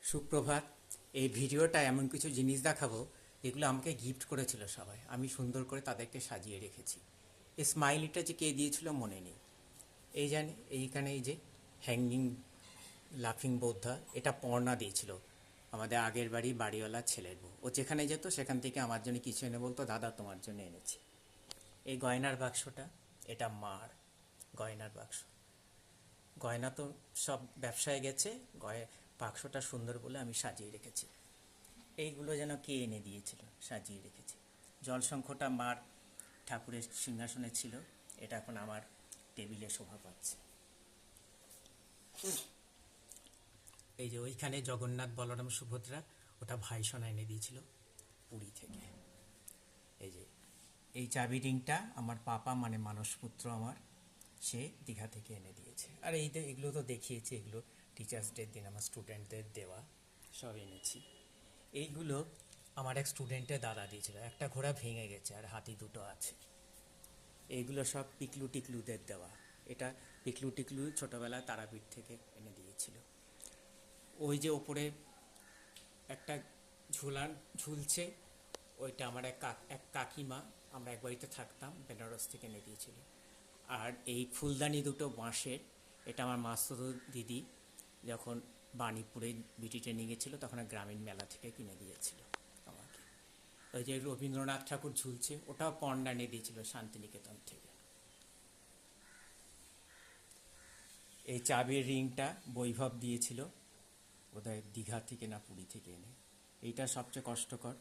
সুপ্রভাত। এই ভিডিওটা এমন কিছু জিনিস দেখাবো যেগুলো আমাকে গিফট করেছিল সবাই। আমি সুন্দর করে তাদেরকে সাজিয়ে রেখেছি। এই স্মাইলিটা যে কে দিয়েছিল মনে নেই। এই জানি এইখানে এই যে হ্যাঙ্গিং লাফিং বৌদ্ধা, এটা পর্ণা দিয়েছিল, আমাদের আগের বাড়িওয়ালা ছেলের বউ। ও যেখানে যেত সেখান থেকে আমার জন্য কিছু এনে বলতো, দাদা তোমার জন্য এনেছি। এই গয়নার বাক্সটা, এটা মার গয়নার বাক্স। গয়না তো সব ব্যবসায় গেছে, বাক্সটা সুন্দর বলে আমি সাজিয়ে রেখেছি। এইগুলো যেন কে এনে দিয়েছিল, সাজিয়ে রেখেছি। জলশঙ্খটা মার ঠাকুরের সিংহাসনে ছিল, এটা এখন আমার টেবিলে শোভা পাচ্ছে। এই যে ওইখানে জগন্নাথ বলরাম সুভদ্রা, ওটা ভাইসোনা এনে দিয়েছিল পুরী থেকে। এই যে এই চাবি রিংটা আমার পাপা মানে মানসপুত্র আমার, সে দীঘা থেকে এনে দিয়েছে। আর এগুলো তো দেখিয়েছি, এগুলো টিচার্স ডের দিন আমার স্টুডেন্টদের দেওয়া, সব এনেছি। এইগুলো আমার এক স্টুডেন্টের দাদা দিয়েছিল। একটা ঘোড়া ভেঙে গেছে আর হাতি দুটো আছে। এইগুলো সব পিকলু টিকলুদের দেওয়া। এটা পিকলু টিকলু ছোটোবেলায় তারাপীঠ থেকে এনে দিয়েছিল। ওই যে ওপরে একটা ঝুলছে, ওইটা আমার এক কাকিমা, আমরা এক বাড়িতে থাকতাম, বেনারস থেকে এনে দিয়েছিল। আর এই ফুলদানি দুটো বাঁশের, এটা আমার মাস্তুতো দিদি যখন বাণীপুরে বিটি ট্রেনিং গেছিলো তখন গ্রামীণ মেলা থেকে কিনে দিয়েছিল আমাকে। ওই যে রবীন্দ্রনাথ ঠাকুর ঝুলছে, ওটাও পর্ণা এনে দিয়েছিল শান্তিনিকেতন থেকে। এই চাবির রিংটা বৈভব দিয়েছিল, বোধহয় দীঘা থেকে না পুরী থেকে এনে। এইটা সবচেয়ে কষ্টকর,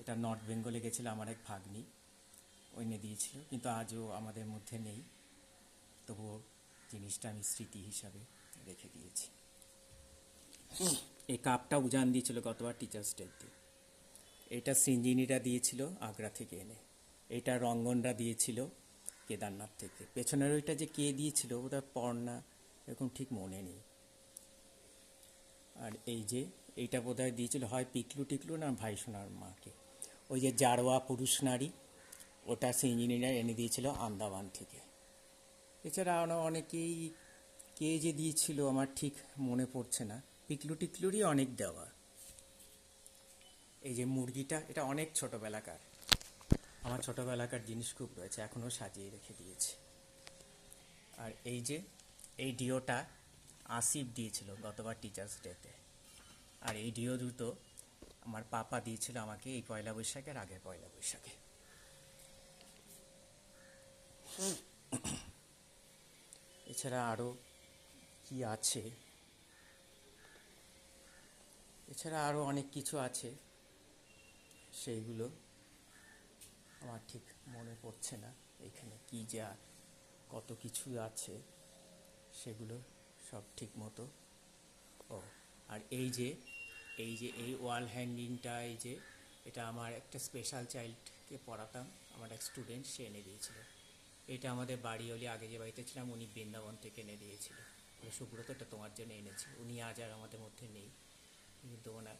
এটা নর্থ বেঙ্গলে গেছিলো আমার এক ভাগ্নি, ও এনে দিয়েছিল, কিন্তু আজও আমাদের মধ্যে নেই। তবুও জিনিসটা আমি স্মৃতি হিসাবে রেখে দিয়েছি। এই কাপটা উজান দিয়েছিল গতবার টিচার্স ডেতে। এটা সৃঞ্জিনীরা দিয়েছিল আগ্রা থেকে এনে। এটা রঙ্গনরা দিয়েছিল কেদারনাথ থেকে। পেছনের ওইটা যে কে দিয়েছিল বোধহয় পর্ণা, এরকম ঠিক মনে নেই। আর এই যে এইটা বোধহয় দিয়েছিল হয় পিকলু টিকলু না ভাইসোনার মাকে। ওই যে জারোয়া পুরুষ নারী, ওটা সৃঞ্জিনীরা এনে দিয়েছিল আন্দামান থেকে। এছাড়া আরও অনেকেই কে যে দিয়েছিল আমার ঠিক মনে পড়ছে না, পিকলু টিকলুরই অনেক দেওয়া। এই যে মুরগিটা, এটা অনেক ছোটোবেলাকার, আমার ছোটোবেলাকার জিনিস খুব রয়েছে, এখনও সাজিয়ে রেখে দিয়েছি। আর এই যে এই ডিওটা আসিফ দিয়েছিল গতবার টিচার্স ডেতে। আর এই ডিও দুটো আমার পাপা দিয়েছিল আমাকে এই পয়লা বৈশাখের আগে পয়লা বৈশাখে। এছাড়া আরও কি আছে, এছাড়া আরও অনেক কিছু আছে, সেইগুলো আমার ঠিক মনে পড়ছে না। এখানে কি যা কত কিছু আছে, সেগুলো সব ঠিক মতো। ও আর এই ওয়াল হ্যাঙ্গিংটা, এই যে এটা আমার একটা স্পেশাল চাইল্ডকে পড়াতাম, আমার এক স্টুডেন্ট, সে এনে দিয়েছিল। এটা আমাদের বাড়িওয়ালি, আগে যে বাড়িতে ছিলাম উনি বৃন্দাবন থেকে এনে দিয়েছিল। সুব্রত, এটা তোমার জন্য এনেছি। উনি আজ আর আমাদের মধ্যে নেই, কিন্তু ওনার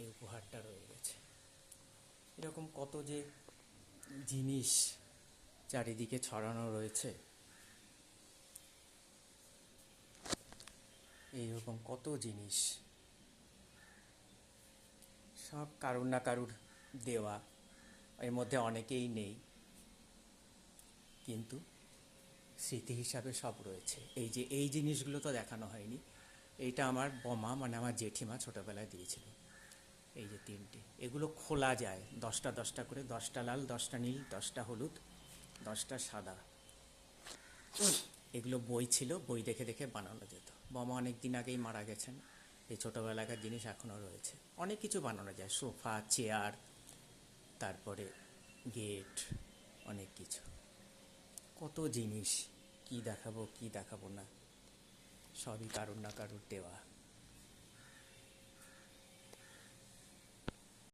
এই উপহারটা রয়ে গেছে। এরকম কত যে জিনিস চারিদিকে ছড়ানো রয়েছে, এইরকম কত জিনিস, সব কারুর না কারুর দেওয়া। এর মধ্যে অনেকেই নেই, কিন্তু স্মৃতি হিসাবে সব রয়েছে। এই যে এই জিনিসগুলো তো দেখানো হয়নি, এইটা আমার বমা মানে আমার জেঠিমা ছোটোবেলায় দিয়েছিল। এই যে তিনটে, এগুলো খোলা যায় 10টা 10টা করে, 10টা লাল, 10টা নীল, 10টা হলুদ, 10টা সাদা। এগুলো বই ছিল, বই দেখে দেখে বানানো যেত। বমা অনেক দিন আগেই মারা গেছেন, এই ছোটোবেলাকার জিনিস এখনও রয়েছে। অনেক কিছু বানানো যায়, সোফা, চেয়ার, তারপরে গেট, অনেক কিছু, কত জিনিস, কি দেখাবো কি দেখাবো না, সবই কারুর না কারুর দেওয়া।